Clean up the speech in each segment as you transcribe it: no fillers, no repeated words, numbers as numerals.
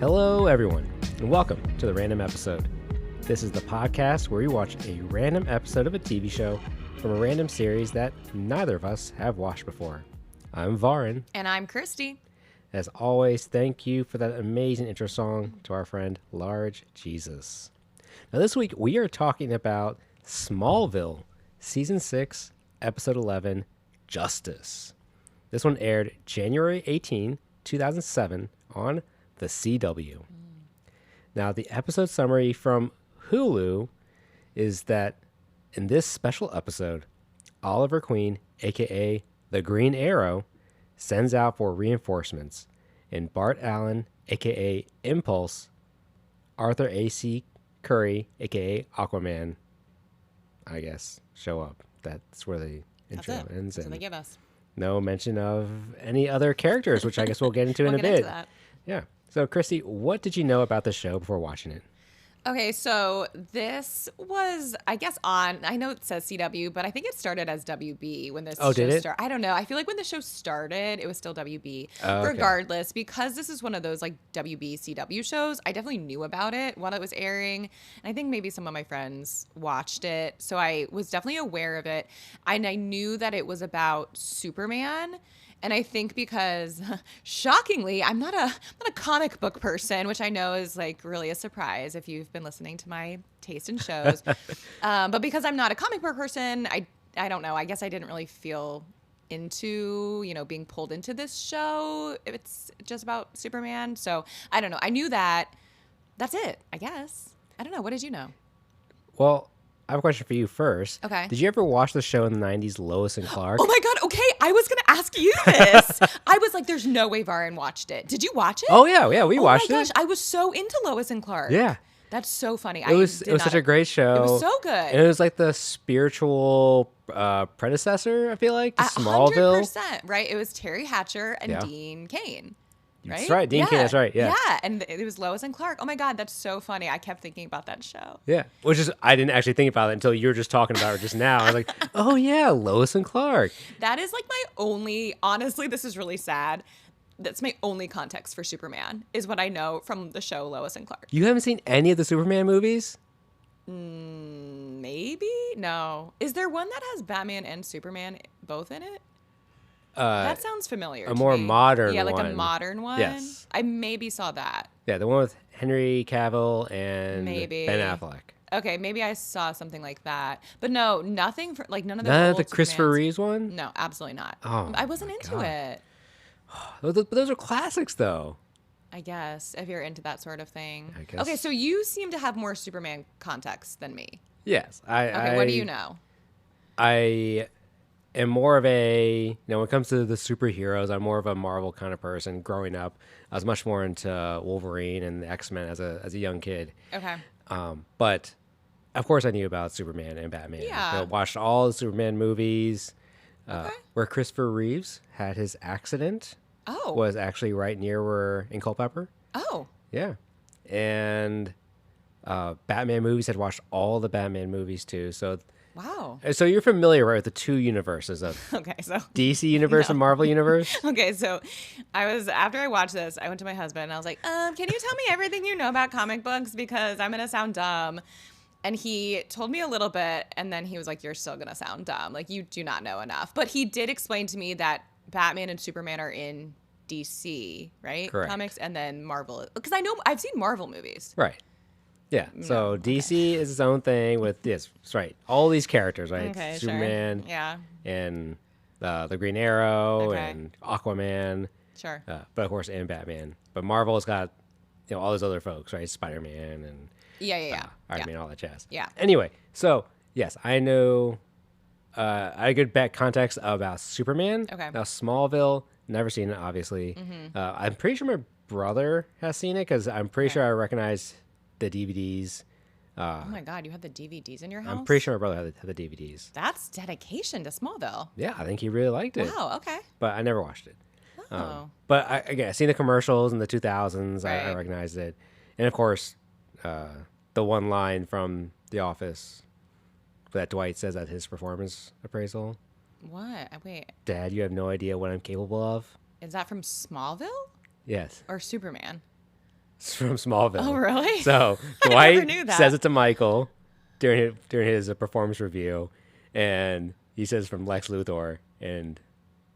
Hello, everyone, and welcome to the Random Episode. This is the podcast where we watch a random episode of a TV show from a random series that neither of us have watched before. I'm Varin. And I'm Christie. As always, thank you for that amazing intro song to our friend Large Jesus. Now, this week we are talking about Smallville, Season 6, Episode 11, Justice. This one aired January 18, 2007 on the CW. Now, the episode summary from Hulu is that in this special episode, Oliver Queen, aka the Green Arrow, sends out for reinforcements, and Bart Allen, aka Impulse, Arthur A.C. Curry, aka Aquaman, I guess, show up. That's where the intro ends. That's what they give us. No mention of any other characters, which I guess we'll get into in a bit. That. Yeah. So, Christy, what did you know about the show before watching it? Okay, so this was, I guess, I know it says CW, but I think it started as WB when this show started. I don't know. I feel like when the show started, it was still WB. Okay. Regardless, because this is one of those like WB, CW shows, I definitely knew about it while it was airing. And I think maybe some of my friends watched it. So I was definitely aware of it. And I knew that it was about Superman. And I think because, shockingly, I'm not a comic book person, which I know is like really a surprise if you've been listening to my taste in shows. But because I'm not a comic book person, I don't know. I guess I didn't really feel into, being pulled into this show. It's just about Superman. So I don't know. I knew that. That's it, I guess. I don't know. What did you know? Well, I have a question for you first. Okay. Did you ever watch the show in the 90s, Lois and Clark? Oh my God. Okay. I was going to ask you this. I was like, there's no way Varin watched it. Did you watch it? Oh, yeah. We watched it. Oh my gosh. I was so into Lois and Clark. Yeah. That's so funny. It was such a great show. It was so good. And it was like the spiritual predecessor, I feel like, to Smallville. 100%, right? It was Terry Hatcher and Dean Cain. Right? That's right. Dean Cain, that's right. Yeah. Yeah. And it was Lois and Clark. Oh my God, that's so funny. I kept thinking about that show. Yeah. Which is, I didn't actually think about it until you were just talking about it just now. I was like, oh yeah, Lois and Clark. That is like my only, honestly, this is really sad. That's my only context for Superman is what I know from the show Lois and Clark. You haven't seen any of the Superman movies? Maybe? No. Is there one that has Batman and Superman both in it? That sounds familiar. A more modern one. Yeah, like a modern one. Yes. I maybe saw that. Yeah, the one with Henry Cavill and Ben Affleck. Okay, maybe I saw something like that. But no, nothing for like none of the None of old the Christopher Supermans. Reeves one? No, absolutely not. Oh, I wasn't into God. it. Those are classics, though. I guess if you're into that sort of thing. I guess. Okay, so you seem to have more Superman context than me. Yes. Okay, what do you know? I am more of a, when it comes to the superheroes, I'm more of a Marvel kind of person. Growing up, I was much more into Wolverine and the X-Men as a young kid. Okay. But of course I knew about Superman and Batman. Yeah. Watched all the Superman movies. Okay. Where Christopher Reeves had his accident was actually right near where in Culpeper. Oh. Yeah. And Batman movies, I'd watched all the Batman movies too. So Wow. So you're familiar, right, with the two universes of DC universe and Marvel universe? Okay, so after I watched this, I went to my husband and I was like, can you tell me everything you know about comic books? Because I'm going to sound dumb. And he told me a little bit, and then he was like, you're still going to sound dumb. Like, you do not know enough. But he did explain to me that Batman and Superman are in DC, right? Correct. Comics, and then Marvel. Because I know I've seen Marvel movies. Right. Yeah. So DC is its own thing with this. That's right. All these characters, right? Okay, Superman. Sure. Yeah. And the Green Arrow Okay. and Aquaman. Sure. But of course, and Batman. But Marvel's got, all those other folks, right? Spider-Man and Yeah. Iron Man, all that jazz. Yeah. Anyway, so yes, I know. I had a good back context about Superman. Okay. Now Smallville, never seen it, obviously. I'm pretty sure my brother has seen it because I'm pretty sure I recognize the DVDs. Oh my God, you had the DVDs in your house? I'm pretty sure my brother had the DVDs. That's dedication to Smallville. Yeah, I think he really liked it. Wow, okay. But I never watched it. Oh. But I seen the commercials in the 2000s. I Right. recognized it. And of course, the one line from The Office that Dwight says at his performance appraisal. What? Wait, Dad, you have no idea what I'm capable of. is that from Smallville Yes. or Superman? It's from Smallville. Oh, really? So I never Dwight knew that. says it to Michael during his performance review, and he says from Lex Luthor, and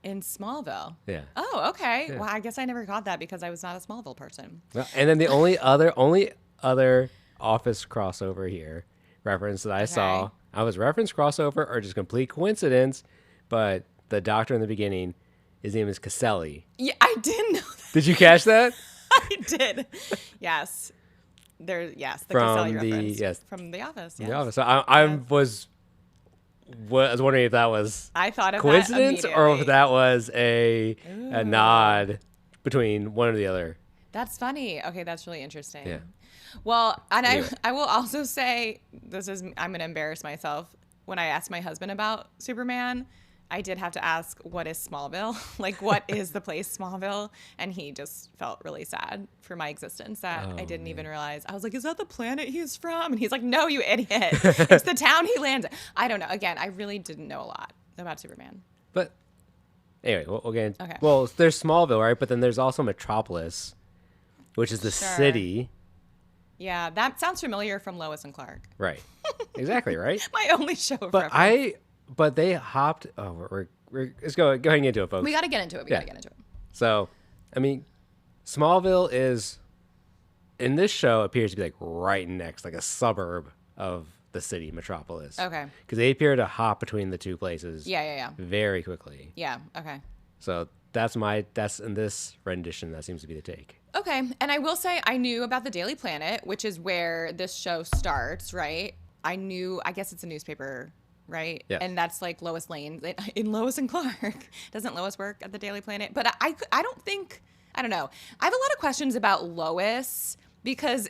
In Smallville. yeah. Oh, okay. Yeah. Well, I guess I never got that because I was not a Smallville person. Well, and then the only other Office crossover here reference that I saw, I was reference crossover or just complete coincidence, but the Doctor in the beginning, his name is Caselli. Yeah, I did know that. Did you catch that? I did. Yes. The Caselli reference. From The Office. Yes. The Office. So I was wondering if that was I thought of coincidence that or if immediately. that was a nod between one or the other. That's funny. Okay, that's really interesting. Yeah. Well, and Anyway. I will also say I'm going to embarrass myself. When I asked my husband about Superman, I did have to ask, what is Smallville? Like, what is the place Smallville? And he just felt really sad for my existence that I didn't even realize. I was like, is that the planet he's from? And he's like, no, you idiot. It's the town he lands in. I don't know. Again, I really didn't know a lot about Superman. But anyway, we'll get into, Okay. well, there's Smallville, right? But then there's also Metropolis, which is the Sure. we're Yeah, that sounds familiar from Lois and Clark. right. Exactly, right? My only show of But reference. but they hopped. Oh, let's go going into it, folks. We got to get into it. We Yeah. got to get into it. So, I mean, Smallville is in this show appears to be like right next, like a suburb of the city Metropolis. Okay. Because they appear to hop between the two places. Yeah. Very quickly. Yeah, okay. So that's in this rendition. That seems to be the take. Okay, and I will say I knew about the Daily Planet, which is where this show starts, right? I guess it's a newspaper, right? Yes. And that's like Lois Lane in Lois and Clark. Doesn't Lois work at the Daily Planet? But I don't know. I have a lot of questions about Lois because,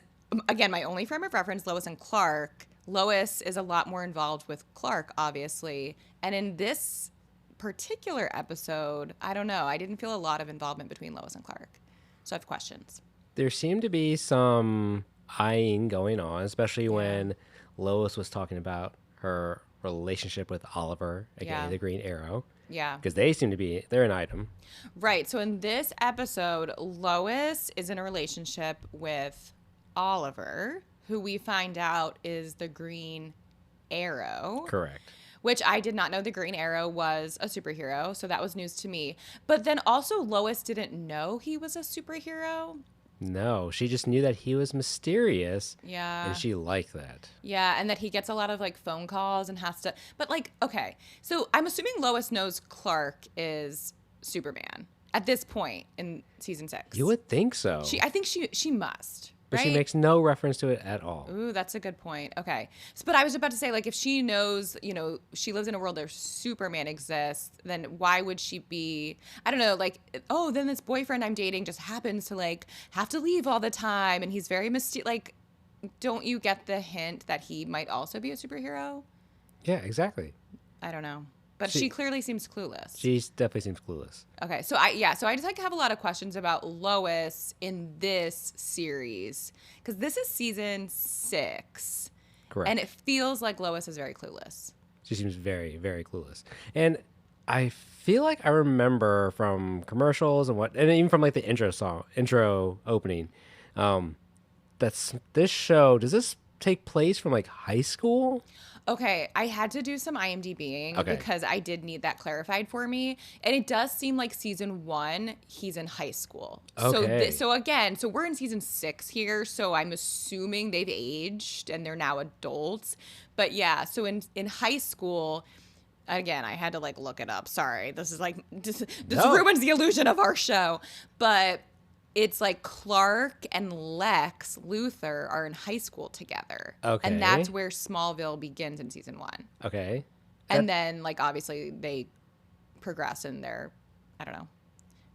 again, my only frame of reference, Lois and Clark. Lois is a lot more involved with Clark, obviously. And in this particular episode, I don't know. I didn't feel a lot of involvement between Lois and Clark. So I have questions. There seemed to be some eyeing going on, especially when Lois was talking about her relationship with Oliver, aka Yeah. the Green Arrow. Yeah. Because they're an item. Right. So in this episode, Lois is in a relationship with Oliver, who we find out is the Green Arrow. Correct. Which I did not know the Green Arrow was a superhero, so that was news to me. But then also Lois didn't know he was a superhero. No, she just knew that he was mysterious. Yeah. And she liked that. Yeah, and that he gets a lot of like phone calls and has to. But like, okay, so I'm assuming Lois knows Clark is Superman at this point in season 6. You would think so. I think she must. but right? she makes no reference to it at all. Ooh, that's a good point. Okay. But I was about to say, like, if she knows, she lives in a world where Superman exists, then why would she be, I don't know, like, oh, then this boyfriend I'm dating just happens to, like, have to leave all the time, and he's very mysterious. Like, don't you get the hint that he might also be a superhero? Yeah, exactly. I don't know. But she clearly seems clueless. She definitely seems clueless. Okay, so I just like have a lot of questions about Lois in this series because this is season 6, Correct. and it feels like Lois is very clueless. She seems very, very clueless. And I feel like I remember from commercials and even from like the intro opening, that's this show. Does this take place from like high school? Okay, I had to do some IMDbing because I did need that clarified for me. And it does seem like season 1, he's in high school. Okay. So we're in season 6 here. So I'm assuming they've aged and they're now adults. But yeah, so in high school, again, I had to like look it up. Sorry, this is like, this ruins the illusion of our show. But it's like Clark and Lex Luthor are in high school together. Okay. And that's where Smallville begins in season 1. Okay. And then, like, obviously they progress in their, I don't know,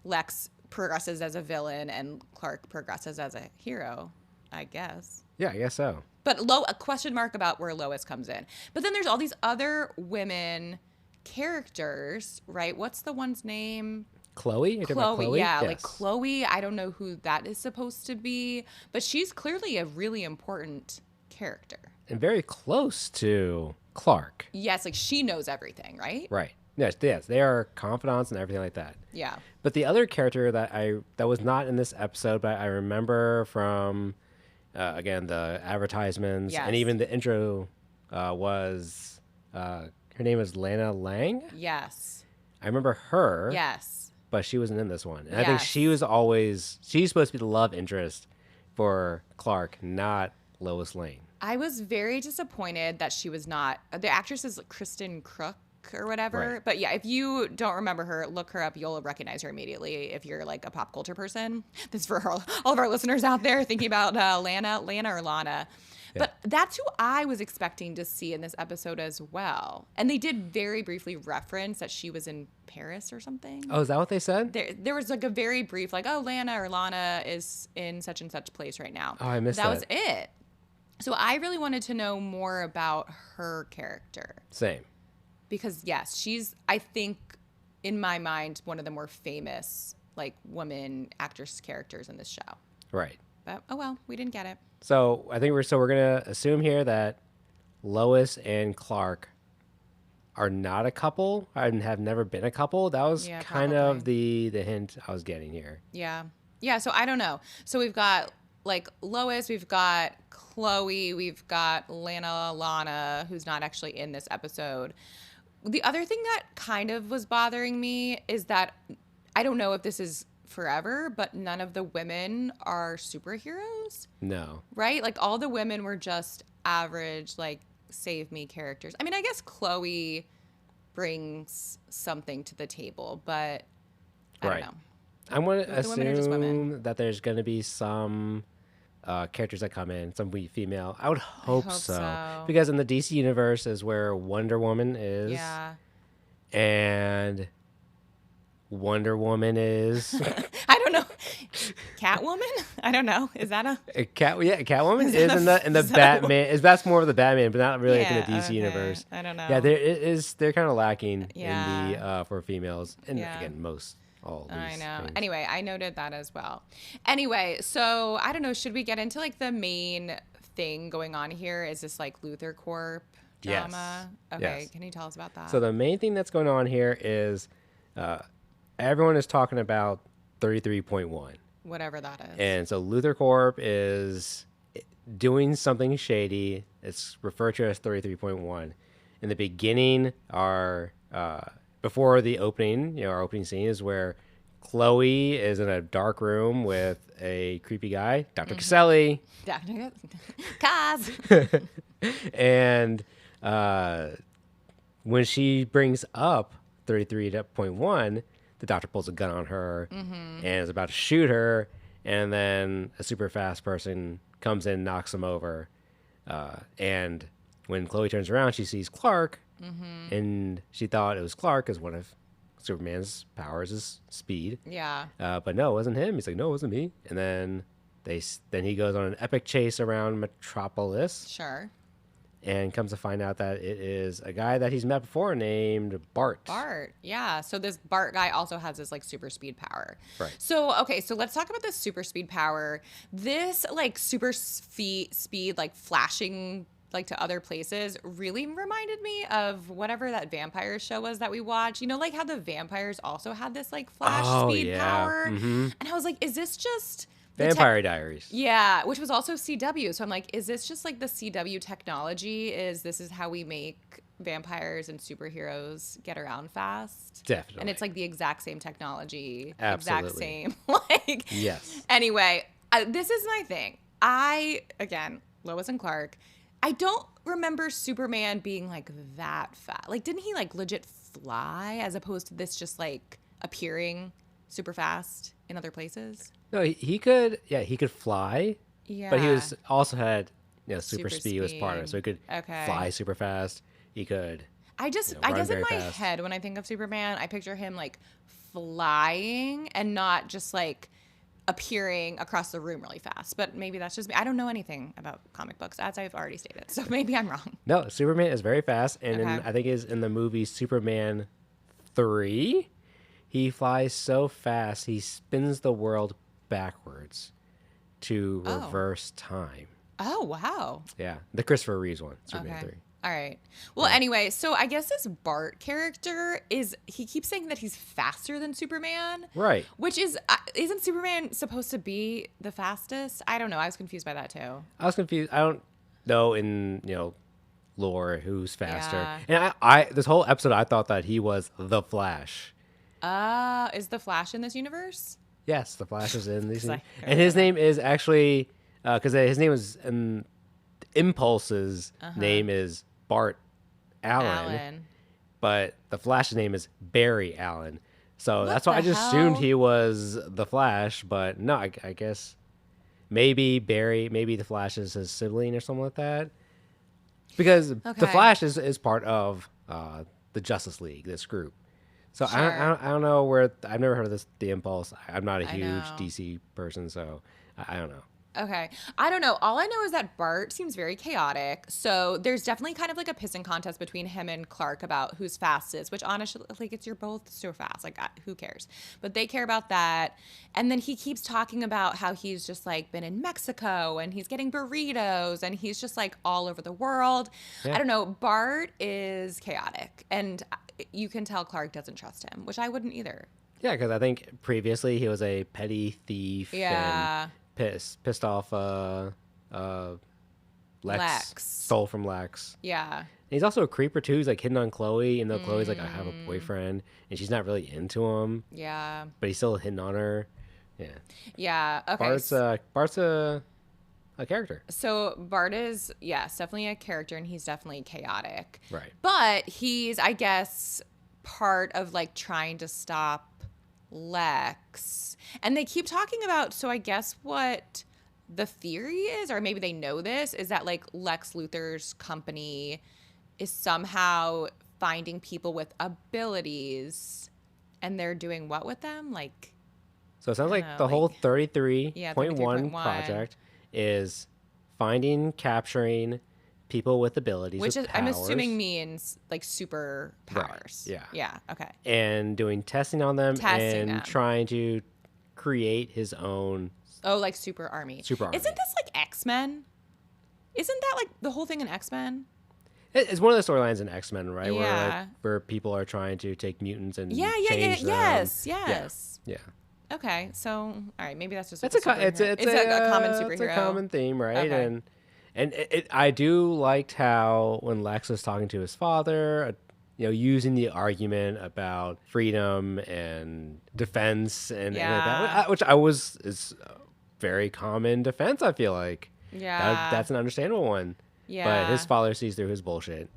Lex progresses as a villain and Clark progresses as a hero, I guess. Yeah, I guess so. But a question mark about where Lois comes in. But then there's all these other women characters, right? What's the one's name? Chloe? You're talking about Chloe? Yeah, Yes. like Chloe. I don't know who that is supposed to be, but she's clearly a really important character. And very close to Clark. Yes, like she knows everything, right? Right. Yes, they are confidants and everything like that. Yeah. But the other character that was not in this episode, but I remember from again the advertisements and Yes. even the intro was her name is Lana Lang. Yes. I remember her. Yes. But she wasn't in this one. And I think Yes. she's supposed to be the love interest for Clark, not Lois Lane. I was very disappointed that she was not. The actress is Kristen Crook or whatever. Right. But yeah, if you don't remember her, look her up. You'll recognize her immediately if you're like a pop culture person. This is for all of our listeners out there thinking about Lana or Lana. Yeah. But that's who I was expecting to see in this episode as well. And they did very briefly reference that she was in Paris or something. Oh, is that what they said? There was like a very brief, like, oh, Lana is in such and such place right now. Oh, I missed that. That was it. So I really wanted to know more about her character. Same. Because, yes, she's, I think, in my mind, one of the more famous, like, woman actress characters in this show. Right. But, oh, well, we didn't get it. So I think we're going to assume here that Lois and Clark are not a couple and have never been a couple. That was kind of the hint I was getting here. Yeah. Yeah, so I don't know. So we've got, like, Lois, we've got Chloe, we've got Lana, who's not actually in this episode. The other thing that kind of was bothering me is that I don't know if this is forever, but none of the women are superheroes. No. Right? Like, all the women were just average, like, save me characters. I mean, I guess Chloe brings something to the table, but I don't know. I'm going to The women are just women. assume that there's going to be some characters that come in, some female. I would hope so. Because in the DC universe is where Wonder Woman is. Yeah. And Wonder Woman is... I don't know. Catwoman? I don't know. Is that a... Catwoman is in the Batman. That's more of the Batman, but not really in the DC universe. I don't know. Yeah, they're kind of lacking in the for females. And again, most... I know. Things. Anyway, I noted that as well. Anyway, so I don't know. Should we get into like the main thing going on here? Is this like Luthor Corp drama? Yes. Okay. Yes. Can you tell us about that? So the main thing that's going on here is everyone is talking about 33.1. Whatever that is. And so Luthor Corp is doing something shady. It's referred to as 33.1. In the beginning, before the opening, our opening scene is where Chloe is in a dark room with a creepy guy, Dr. Caselli. Dr. Kaz. And when she brings up 33.1, the doctor pulls a gun on her and is about to shoot her. And then a super fast person comes in, knocks him over. And when Chloe turns around, she sees Clark. And she thought it was Clark because one of Superman's powers is speed. Yeah. But no, it wasn't him. He's like, no, it wasn't me. And then he goes on an epic chase around Metropolis. Sure. And comes to find out that it is a guy that he's met before named Bart. Bart, yeah. So this Bart guy also has this like super speed power. Right. So, okay, so let's talk about this super speed power. This like super speed like flashing like to other places really reminded me of whatever that vampire show was that we watched. You know, like how the vampires also had this like flash speed power. And I was like, is this just Vampire Diaries? Yeah, which was also CW. So I'm like, is this just like the CW technology? This is how we make vampires and superheroes get around fast? Definitely. And it's like the exact same technology. Absolutely. Exact same. Like, yes. Anyway, this is my thing. Again, Lois and Clark, I don't remember Superman being like that fast. Like, didn't he like legit fly as opposed to this just like appearing super fast in other places? No, he could fly. Yeah. But he was also had super speed speed. was part of it. So he could fly super fast. He could I guess in my head when I think of Superman, I picture him like flying and not just like appearing across the room really fast. But maybe that's just me. I don't know anything about comic books, as I've already stated. So maybe I'm wrong. No, Superman is very fast. And I think is in the movie Superman 3, he flies so fast, he spins the world backwards to reverse time. Oh, wow. Yeah. The Christopher Reeves one, Superman 3. All right. Well, anyway, so I guess this Bart character he keeps saying that he's faster than Superman. Right. Which isn't Superman supposed to be the fastest? I don't know. I was confused by that too. I was confused. I don't know in, lore who's faster. Yeah. And I this whole episode I thought that he was the Flash. Is the Flash in this universe? Yes, the Flash is in these. I And his name is actually because his name is Impulse's name is Bart Allen, but the Flash's name is Barry Allen. So that's why I just assumed he was the Flash, but no, I guess maybe the Flash is his sibling or something like that. Because the Flash is part of the Justice League, this group. So Sure. I don't know where I've never heard of the Impulse. I'm not a huge know. DC person, so I don't know. Okay. I don't know. All I know is that Bart seems very chaotic. So there's definitely kind of like a pissing contest between him and Clark about who's fastest, which honestly, like, you're both so fast. Like, who cares? But they care about that. And then he keeps talking about how he's just like been in Mexico and he's getting burritos and he's just like all over the world. Yeah. I don't know. Bart is chaotic. And you can tell Clark doesn't trust him, which I wouldn't either. Yeah, because I think previously he was a petty thief. Yeah. And pissed off Lex. Stole from Lex. Yeah. And he's also a creeper too. He's like hitting on Chloe, and though Chloe's like, I have a boyfriend, and she's not really into him. Yeah. But he's still hitting on her. Yeah. Yeah. Okay. Bart's a character. So Bart is, yes, definitely a character, and he's definitely chaotic. Right. But he's, I guess, part of like trying to stop Lex. And they keep talking about, so I guess what the theory is, or maybe they know this, is that like Lex Luthor's company is somehow finding people with abilities, and they're doing what with them? Like, So it sounds like the whole 33.1 33.1 project is finding, capturing people with abilities, which with is, I'm powers, assuming means like super powers. Right. Yeah. Yeah. Okay. and doing testing on them Testing and them. trying to create his own. Oh, like super army. Super army. Isn't this like X-Men? Isn't that like the whole thing in X-Men? It's one of the storylines in X-Men, right? Yeah. Where people are trying to take mutants and Yeah. change them. Yes. Yeah. Okay. So, all right. Maybe that's just It's like it's a common superhero. It's a common theme, right? Okay. And I do liked how when Lex was talking to his father, using the argument about freedom and defense and Yeah. which is a very common defense. I feel like that's an understandable one. Yeah. But his father sees through his bullshit.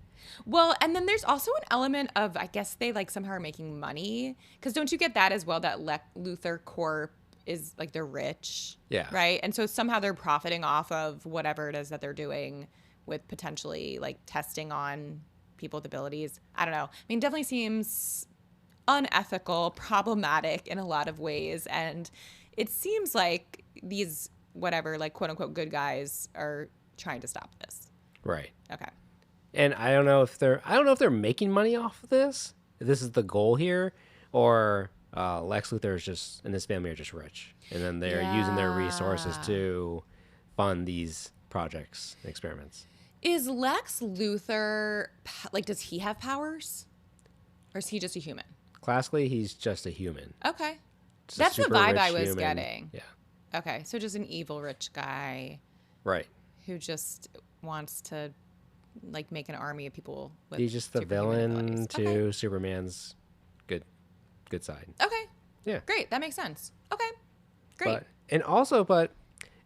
Well, and then there's also an element of, I guess they like somehow are making money, because don't you get that as well, that Luthor Corp is like, they're rich. Yeah. Right. And so somehow they're profiting off of whatever it is that they're doing with potentially like testing on people with abilities. I don't know. I mean, definitely seems unethical, problematic in a lot of ways. And it seems like these whatever, like, quote unquote, good guys are trying to stop this. Right. Okay. And I don't know if they're making money off of this. If this is the goal here, or Lex Luthor is just and his family are just rich, and then they're using their resources to fund these projects, and experiments. Is Lex Luthor, like, does he have powers, or is he just a human? Classically, he's just a human. Okay, Just a that's the super vibe rich I was human. getting. Yeah. Okay, so just an evil rich guy Right. who just wants to like make an army of people with He's just the superhuman villain abilities. to Okay. Superman's good side. Okay. Yeah. Great. That makes sense. Okay. Great. But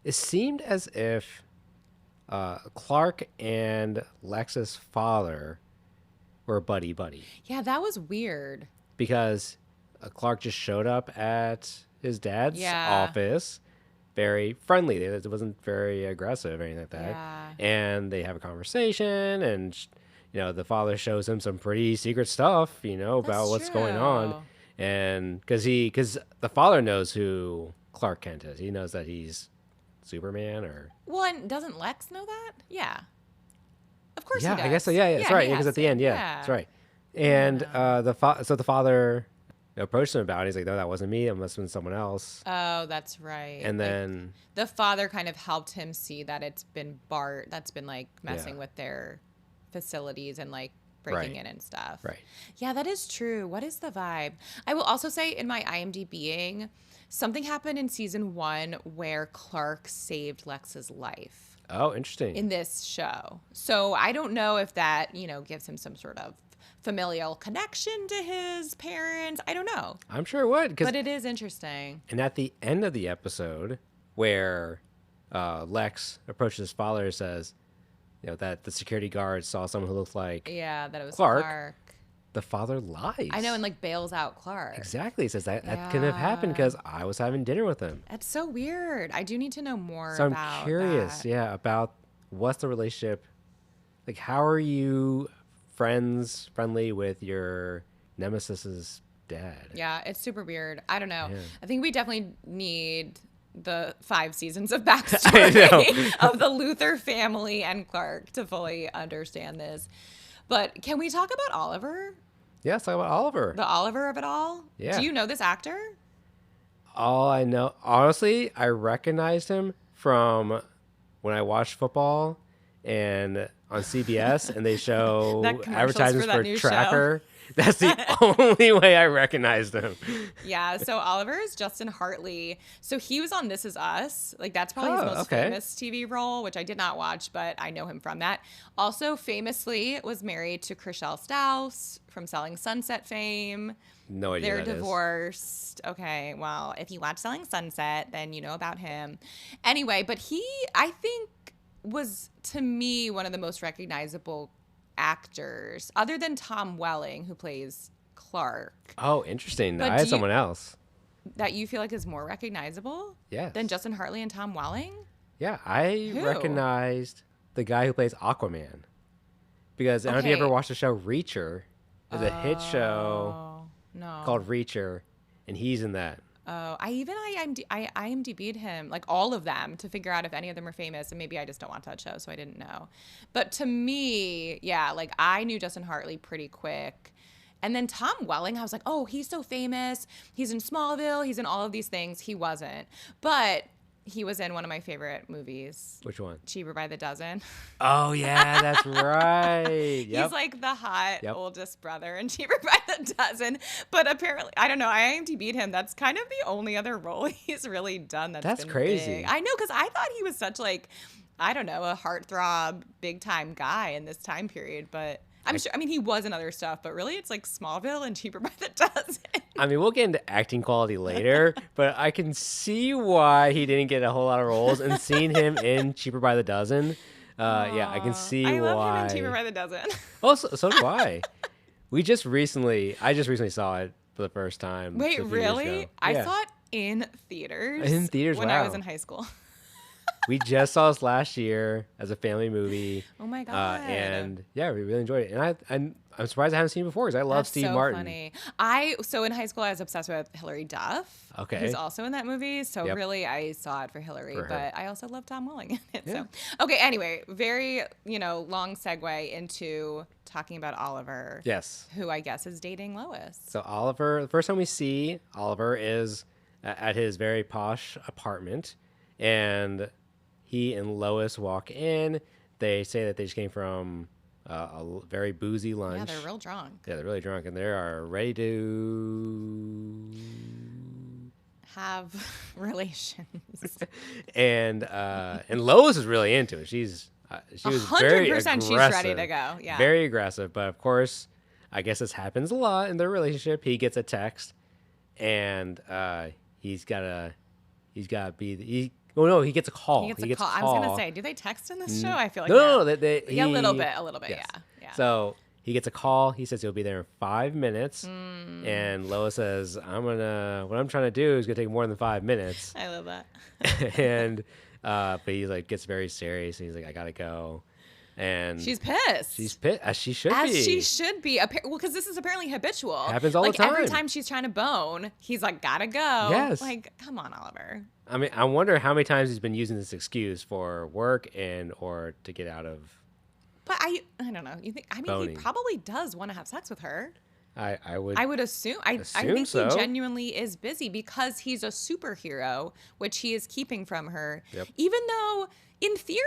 it seemed as if Clark and Lex's father were buddy Yeah, that was weird. because Clark just showed up at his dad's Yeah. office, very friendly. It wasn't very aggressive or anything like that. Yeah. And they have a conversation, and the father shows him some pretty secret stuff, about That's what's going on. true. And because the father knows who Clark Kent is, he knows that he's Superman or. Well, and doesn't Lex know that? Yeah. Of course he Yeah, does. I guess so. Yeah, that's right. he Because has at the to. end, that's right. And the father approached him about it. He's like, no, that wasn't me. It must have been someone else. Oh, that's right. And Like, then the father kind of helped him see that it's been Bart that's been like messing with their facilities and like breaking Right. in and stuff. Right. Yeah, that is true. What is the vibe? I will also say in my IMDbing, something happened in season 1 where Clark saved Lex's life Oh, interesting. in this show. So I don't know if that, gives him some sort of familial connection to his parents. I don't know. I'm sure it would. But it is interesting. And at the end of the episode, where Lex approaches his father and says, that the security guard saw someone who looked like Yeah, that it was Clark. Clark. The father lies. I know, and like bails out Clark. Exactly. He says that couldn't have happened because I was having dinner with him. That's so weird. I do need to know more So about I'm curious, that. about what's the relationship. Like, how are you friendly with your nemesis's dad? Yeah, it's super weird. I don't know. Yeah. I think we definitely need the 5 seasons of backstory of the Luther family and Clark to fully understand this. But can we talk about Oliver? Yeah, let's talk about Oliver. The Oliver of it all? Yeah. Do you know this actor? All I know, honestly, I recognized him from when I watched football and on CBS, and they show That commercials advertisements for that for new show. Tracker. That's the only way I recognized him. Yeah, so Oliver is Justin Hartley. So he was on This Is Us. Like, that's probably his most famous TV role, which I did not watch, but I know him from that. Also, famously, was married to Chriselle Staus from Selling Sunset fame. No idea. They're who that is. divorced. Okay, well, if you watch Selling Sunset, then you know about him. Anyway, but he, I think, was, to me, one of the most recognizable actors, other than Tom Welling, who plays Clark, Oh, interesting. But I had someone else. that you feel like is more recognizable Yes. than Justin Hartley and Tom Welling? Yeah, I Who? recognized the guy who plays Aquaman. Because I don't know if you Okay. ever watched the show Reacher. There's a hit show Oh, no. called Reacher, and he's in that. Oh, I IMDb'd him, like all of them, to figure out if any of them are famous, and maybe I just don't watch that show, so I didn't know. But to me, yeah, like I knew Justin Hartley pretty quick. And then Tom Welling, I was like, oh, he's so famous. He's in Smallville. He's in all of these things. He wasn't. But he was in one of my favorite movies, Which one? Cheaper by the Dozen. Oh, yeah, that's right. Yep. He's like the hot Yep. oldest brother in Cheaper by the Dozen. But apparently, I don't know, I IMDb'd him. That's kind of the only other role he's really done that's been crazy. big. I know, because I thought he was such like, I don't know, a heartthrob, big time guy in this time period. But I'm sure, I mean, he was in other stuff, but really it's like Smallville and Cheaper by the Dozen. I mean, we'll get into acting quality later, but I can see why he didn't get a whole lot of roles. And seeing him in Cheaper by the Dozen, yeah, I can see I why. love him in Cheaper by the Dozen. Oh, so do I. I just recently saw it for the first time. Wait, a few years really? ago. I Yeah. saw it in theaters. In theaters, when I was wow. in high school. We just saw this last year as a family movie. Oh my God. And yeah, we really enjoyed it. And I'm surprised I haven't seen it before because I love That's Steve so Martin. Funny. So in high school I was obsessed with Hilary Duff. Okay. Who's also in that movie. So Yep. really I saw it for Hilary, For her. but I also love Tom Welling in it. Yeah. So okay, anyway, very, long segue into talking about Oliver. Yes. Who I guess is dating Lois. So Oliver, the first time we see Oliver is at his very posh apartment, and he and Lois walk in. They say that they just came from a very boozy lunch. Yeah, they're real drunk. Yeah, they're really drunk, and they are ready to. Have relations. And Lois is really into it. She was very 100% aggressive. she's ready to go. Yeah. Very aggressive, but of course, I guess this happens a lot in their relationship. He gets a text, and he gets a call. He gets a call. I was gonna say, do they text in this show? I feel like No, yeah, a little bit, yes. yeah. So he gets a call. He says he'll be there in 5 minutes, and Lois says, what I'm trying to do is gonna take more than 5 minutes. I love that. And but he like gets very serious, and he's like, I gotta go. And She's pissed. she's pissed, as she should be. As she should be. Well, because this is apparently habitual. Happens all the like, every time. time she's trying to bone, he's like, gotta go. Yes. Like, come on, Oliver. I mean, I wonder how many times he's been using this excuse for work or to get out of. But I don't know. You think? I mean, Boning. he probably does want to have sex with her. I would. I would assume. I Assume think so. he genuinely is busy because he's a superhero, which he is keeping from her. Yep. Even though, in theory,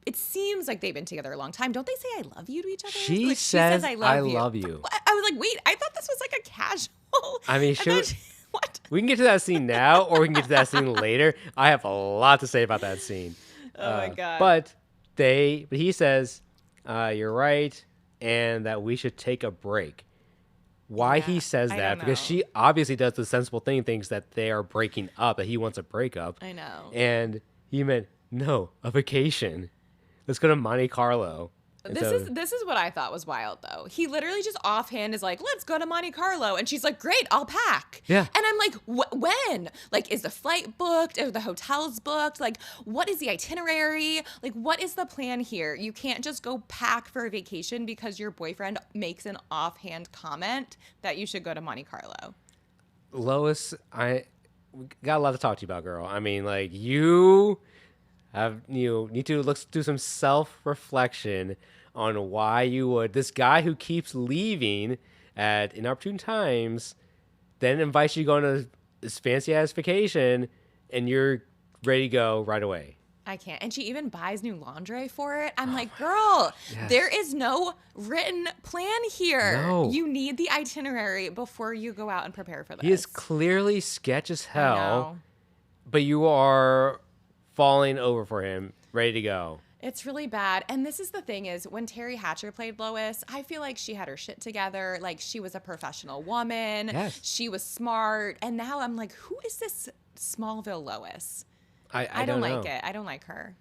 it seems like they've been together a long time. Don't they say I love you to each other? She Like, says, I I love you. love you. I was like, wait, I thought this was like a casual. I mean, What? we can get to that scene now, or we can get to that scene later. I have a lot to say about that scene. Oh my God. But he says, you're right, and that we should take a break. Why he says I that? don't Because know. she obviously does the sensible thing, thinks that they are breaking up, that he wants a breakup. I know. And he meant, no, a vacation. Let's go to Monte Carlo. And This is what I thought was wild though. He literally just offhand is like, "Let's go to Monte Carlo," and she's like, "Great, I'll pack." Yeah. And I'm like, "When? Like, is the flight booked? Are the hotels booked? Like, what is the itinerary? Like, what is the plan here? You can't just go pack for a vacation because your boyfriend makes an offhand comment that you should go to Monte Carlo." Lois, we got a lot to talk to you about, girl. I mean, like, you need to do some self-reflection on why you would, this guy who keeps leaving at inopportune times, then invites you to go on this fancy ass vacation, and you're ready to go right away. I can't. And she even buys new lingerie for it. I'm like, girl, yes. there is no written plan here. No. You need the itinerary before you go out and prepare for this. He is clearly sketch as I hell, know. but you are falling over for him, ready to go. It's really bad. And this is the thing is when Terry Hatcher played Lois, I feel like she had her shit together. Like she was a professional woman. Yes. She was smart. And now I'm like, who is this Smallville Lois? I don't know. like it. I don't like her.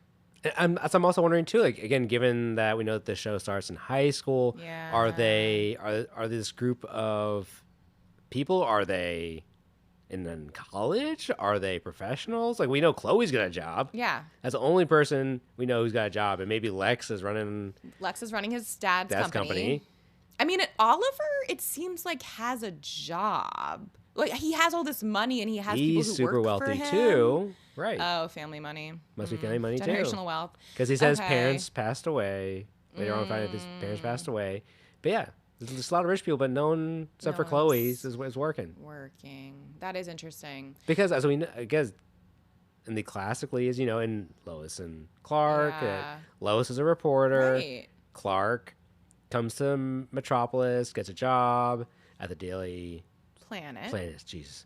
I'm also wondering too, like, again, given that we know that the show starts in high school, Yeah. are this group of people, are they in college? Are they professionals? Like, we know Chloe's got a job. Yeah. That's the only person we know who's got a job, and maybe Lex is running his dad's company. I mean, Oliver, it seems like has a job. Like he has all this money and he has people who He's super work for wealthy him. too, right? Oh, family money. Must be family money too. Generational wealth. Because he says Okay. parents passed away. Later on, find out his parents passed away. But yeah, there's a lot of rich people, but no one except for Chloe's is working. That is interesting. Because as we know, I guess in the classically, as you know, in Lois and Clark, Yeah. Lois is a reporter. Right. Clark comes to Metropolis, gets a job at the Daily Planet. Jesus.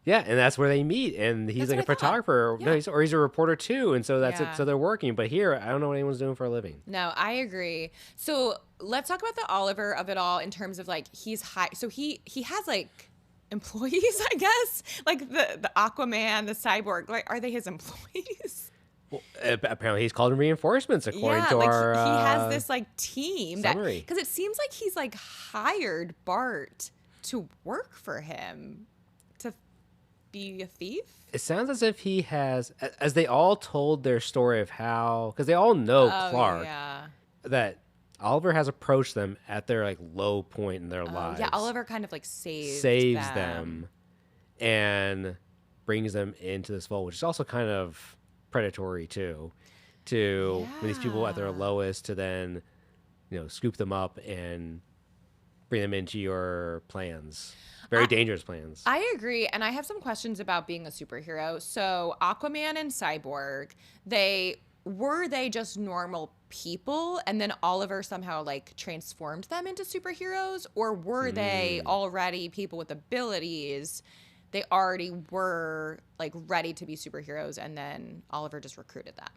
Yeah, and that's where they meet, and he's That's like a what I thought. photographer. Yeah. No, he's a reporter too, and so that's it. Yeah. So they're working. But here, I don't know what anyone's doing for a living. No, I agree. So let's talk about the Oliver of it all in terms of like he's high. So he has like employees, I guess, like the Aquaman, the Cyborg. Like, are they his employees? Well, apparently, he's called in reinforcements according to like our. he has this like team summary. because it seems like he's like hired Bart to work for him to be a thief. It sounds as if he has, as they all told their story of how, because they all know Clark, Yeah. that Oliver has approached them at their like low point in their lives. Yeah, Oliver kind of like saves them and brings them into this fold, which is also kind of predatory too. To when these people at their lowest, to then, scoop them up and bring them into your plans. Very dangerous plans. I agree, and I have some questions about being a superhero. So Aquaman and Cyborg, were they just normal people, and then Oliver somehow like transformed them into superheroes, or were they already people with abilities? They already were like ready to be superheroes, and then Oliver just recruited them.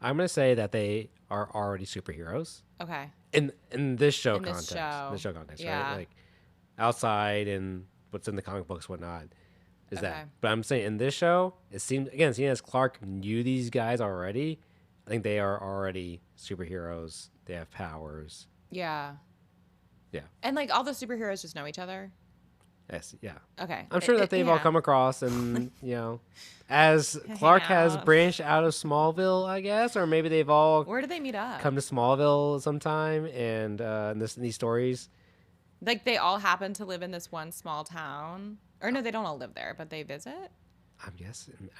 I'm gonna say that they are already superheroes. Okay. In this show In this context. show. In this show context, Yeah. right? Like outside and what's in the comic books, whatnot, is Okay. that. But I'm saying in this show, it seems again, seeing as Clark knew these guys already, I think they are already superheroes. They have powers. Yeah. Yeah. And like all the superheroes just know each other. Yes. Yeah. Okay. I'm sure that they've all come across, and as Clark has out. branched out of Smallville, I guess, or maybe they've all Where did they meet up? come to Smallville sometime, and in these stories. Like they all happen to live in this one small town, or no, they don't all live there, but they visit. I'm guessing.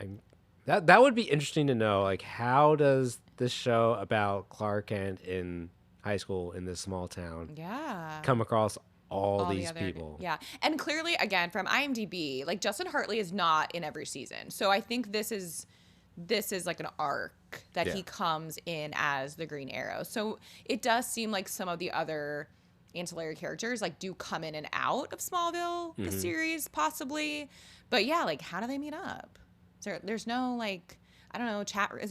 That would be interesting to know. Like, how does this show about Clark Kent in high school in this small town Yeah. come across all the these other- people? Yeah. And clearly, again, from IMDb, like Justin Hartley is not in every season. So I think this is like an arc arc that he comes in as the Green Arrow. So it does seem like some of the other ancillary characters like do come in and out of Smallville, the series, possibly. But yeah, like how do they meet up? There's no like, I don't know,